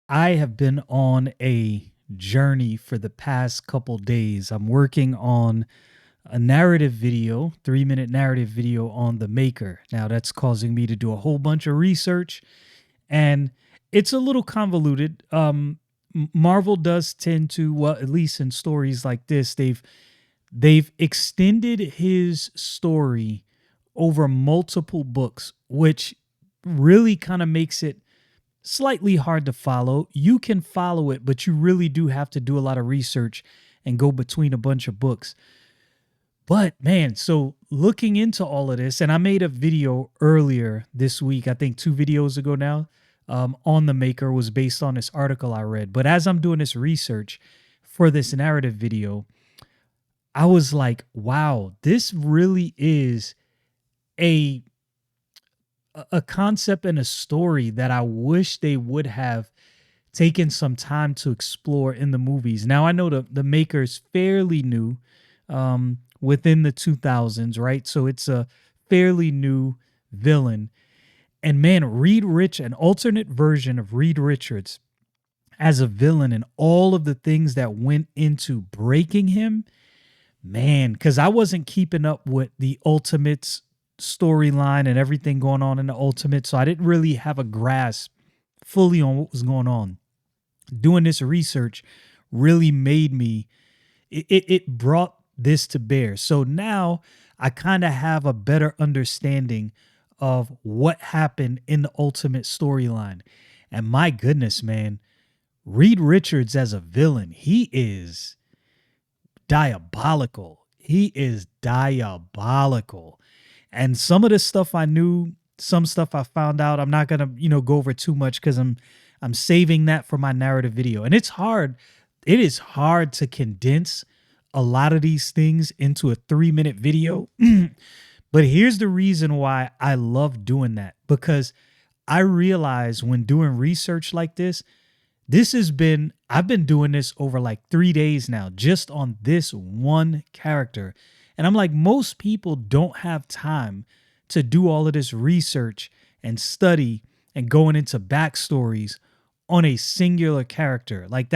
I have been on a journey for the past couple days. I'm working on a narrative video, 3 minute narrative video on the maker. Now, that's causing me to do a whole bunch of research, and it's a little convoluted. Marvel does tend to, well, at least in stories like this, they've extended his story over multiple books, which really kind of makes it slightly hard to follow. You can follow it, but you really do have to do a lot of research and go between a bunch of books. But man, so looking into all of this, and I made a video earlier this week, I think 2 videos ago now, on the maker was based on this article I read. But as I'm doing this research for this narrative video, I was like, wow, this really is a a concept and a story that I wish they would have taken some time to explore in the movies. Now I know the maker is fairly new, within the 2000s, right? So it's a fairly new villain. And man, an alternate version of Reed Richards as a villain and all of the things that went into breaking him, man, because I wasn't keeping up with the Ultimates storyline and everything going on in the Ultimate, so I didn't really have a grasp fully on what was going on. Doing this research really made me, it brought this to bear. So now I kind of have a better understanding of what happened in the Ultimate storyline. And my goodness, man, Reed Richards as a villain, he is diabolical. He is diabolical. And some of the stuff I knew, some stuff I found out, I'm not gonna, go over too much because I'm saving that for my narrative video. And it's hard. It is hard to condense a lot of these things into a 3 minute video. But here's the reason why I love doing that, because I realize when doing research like I've been doing this over like 3 days now, just on this one character. And I'm like, most people don't have time to do all of this research and study and going into backstories on a singular character. Like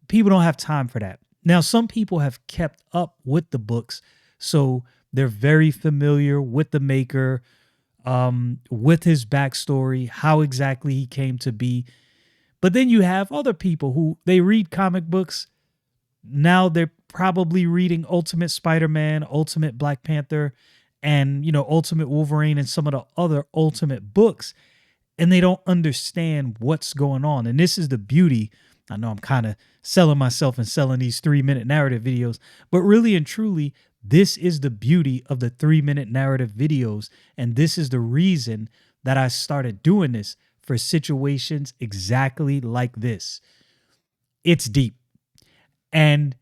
people don't have time for that. Now, some people have kept up with the books, so they're very familiar with the maker, with his backstory, how exactly he came to be. But then you have other people who they read comic books. Now they're probably reading Ultimate Spider-Man, Ultimate Black Panther, and Ultimate Wolverine and some of the other Ultimate books, and they don't understand what's going on. And this is the beauty. I know I'm kind of selling myself and selling these 3 minute narrative videos, but really and truly, this is the beauty of the 3 minute narrative videos. And this is the reason that I started doing this, for situations exactly like this. It's deep. And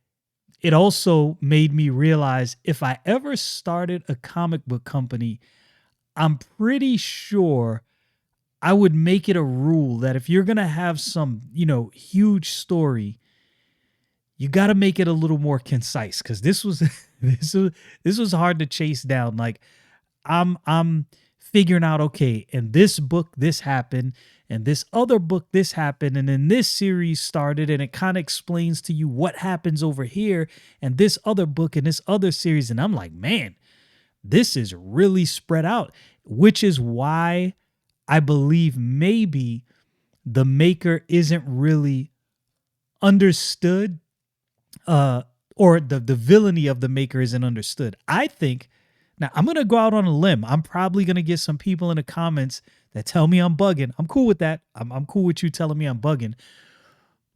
it also made me realize if I ever started a comic book company, I'm pretty sure I would make it a rule that if you're going to have some, huge story, you got to make it a little more concise, cuz this was this was hard to chase down. Like I'm figuring out, okay, in this book this happened, and this other book this happened, and then this series started, and it kind of explains to you what happens over here and this other book and this other series. And I'm like, man, this is really spread out, which is why I believe maybe the maker isn't really understood, or the villainy of the maker isn't understood. I think, now I'm going to go out on a limb. I'm probably going to get some people in the comments that tell me I'm bugging. I'm cool with that. I'm cool with you telling me I'm bugging.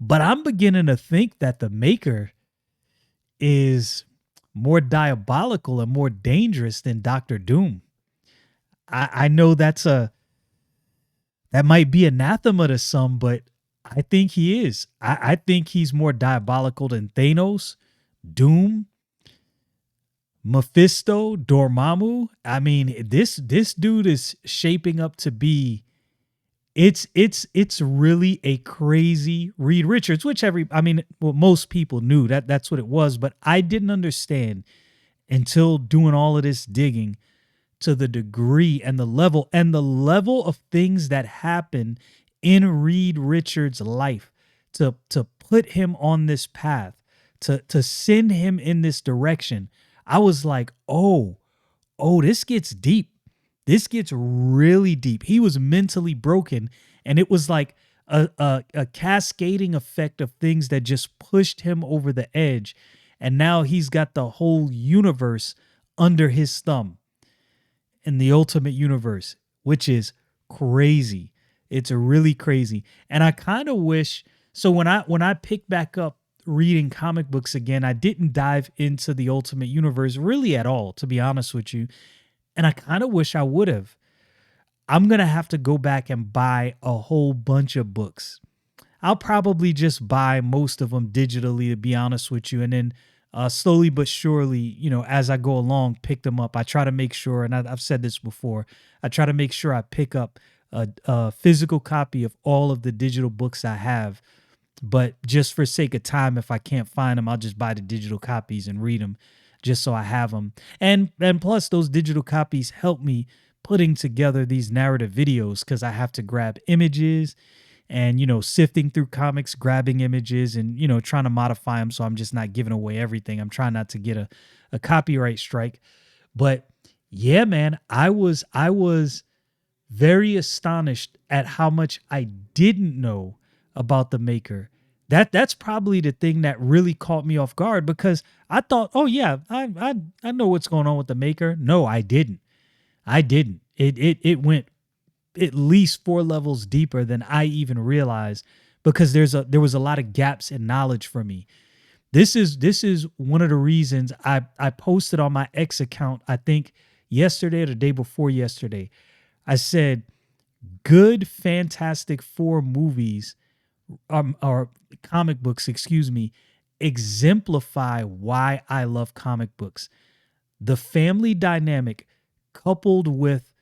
But I'm beginning to think that the maker is more diabolical and more dangerous than Doctor Doom. I know that might be anathema to some, but I think he is. I think he's more diabolical than Thanos, Doom, Mephisto, Dormammu. I mean, this dude is shaping up to be. It's really a crazy Reed Richards, which most people knew that's what it was, but I didn't understand until doing all of this digging to the degree and the level of things that happen in Reed Richards' life to put him on this path, to send him in this direction. I was like, oh, this gets deep. This gets really deep. He was mentally broken, and it was like a cascading effect of things that just pushed him over the edge. And now he's got the whole universe under his thumb in the Ultimate Universe, which is crazy. It's really crazy. And I kind of wish, so when I picked back up reading comic books again, I didn't dive into the Ultimate Universe really at all, to be honest with you. And I kind of wish I would have. I'm going to have to go back and buy a whole bunch of books. I'll probably just buy most of them digitally, to be honest with you. And then slowly but surely, as I go along, pick them up. I try to make sure, and I've said this before, I try to make sure I pick up a physical copy of all of the digital books I have. But just for sake of time, if I can't find them, I'll just buy the digital copies and read them just so I have them. And plus, those digital copies help me putting together these narrative videos because I have to grab images and, sifting through comics, grabbing images and, trying to modify them so I'm just not giving away everything. I'm trying not to get a copyright strike. But yeah, man, I was very astonished at how much I didn't know about the Maker. That's probably the thing that really caught me off guard because I thought, oh yeah, I know what's going on with the Maker. No, I didn't. It went at least 4 levels deeper than I even realized because there was a lot of gaps in knowledge for me. This is one of the reasons I posted on my X account, I think yesterday or the day before yesterday. I said good Fantastic Four movies or comic books, exemplify why I love comic books. The family dynamic coupled with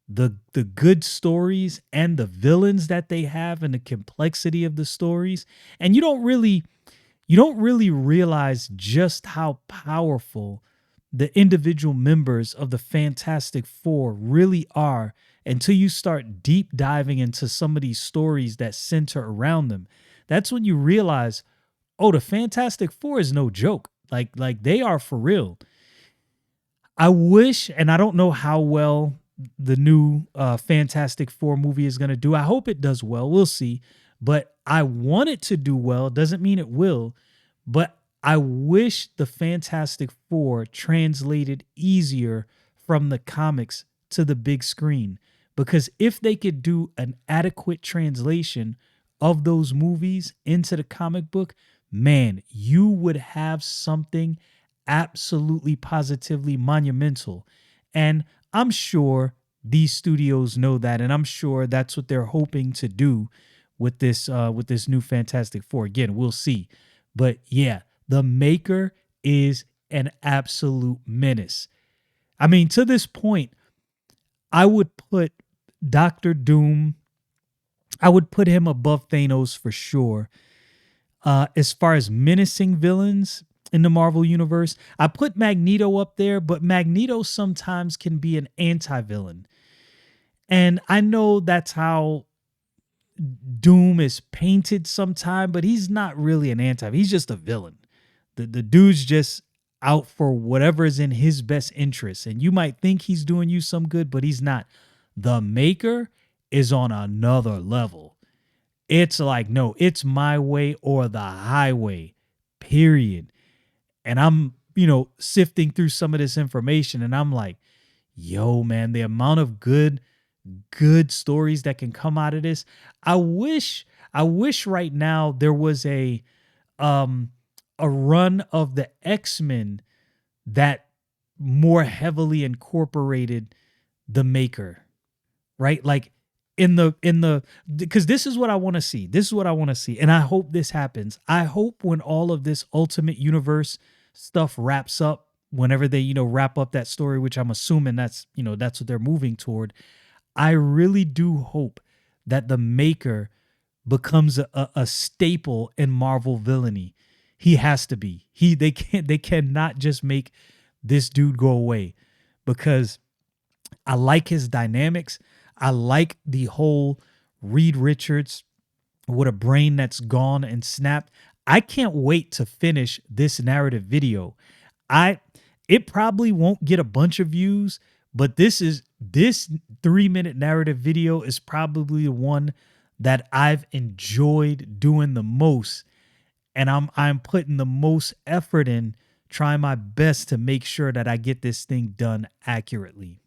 the good stories and the villains that they have and the complexity of the stories. And you don't really realize just how powerful the individual members of the Fantastic Four really are until you start deep diving into some of these stories that center around them. That's when you realize, oh, the Fantastic Four is no joke. Like they are for real. I wish, and I don't know how well the new Fantastic Four movie is going to do. I hope it does well. We'll see. But I want it to do well. Doesn't mean it will. But I wish the Fantastic Four translated easier from the comics to the big screen. Because if they could do an adequate translation of those movies into the comic book, man, you would have something absolutely positively monumental. And I'm sure these studios know that, and I'm sure that's what they're hoping to do with this new Fantastic Four. Again, we'll see. But yeah, the Maker is an absolute menace. I mean, to this point, I would put Doctor Doom, I would put him above Thanos for sure. As far as menacing villains in the Marvel Universe, I put Magneto up there, but Magneto sometimes can be an anti-villain. And I know that's how Doom is painted sometime, but he's not really an anti. He's just a villain. The dude's just out for whatever is in his best interest. And you might think he's doing you some good, but he's not. The Maker is on another level. It's like, no, it's my way or the highway, period. And I'm, sifting through some of this information and I'm like, yo, man, the amount of good stories that can come out of this. I wish right now there was a run of the X-Men that more heavily incorporated the Maker, right? Like because this is what I want to see. This is what I want to see. And I hope this happens. I hope when all of this Ultimate Universe stuff wraps up, whenever they, wrap up that story, which I'm assuming that's what they're moving toward. I really do hope that the Maker becomes a staple in Marvel villainy. He has to be. They cannot just make this dude go away because I like his dynamics. I like the whole Reed Richards with a brain that's gone and snapped. I can't wait to finish this narrative video. I It probably won't get a bunch of views, but this 3-minute narrative video is probably the one that I've enjoyed doing the most, and I'm putting the most effort in, trying my best to make sure that I get this thing done accurately.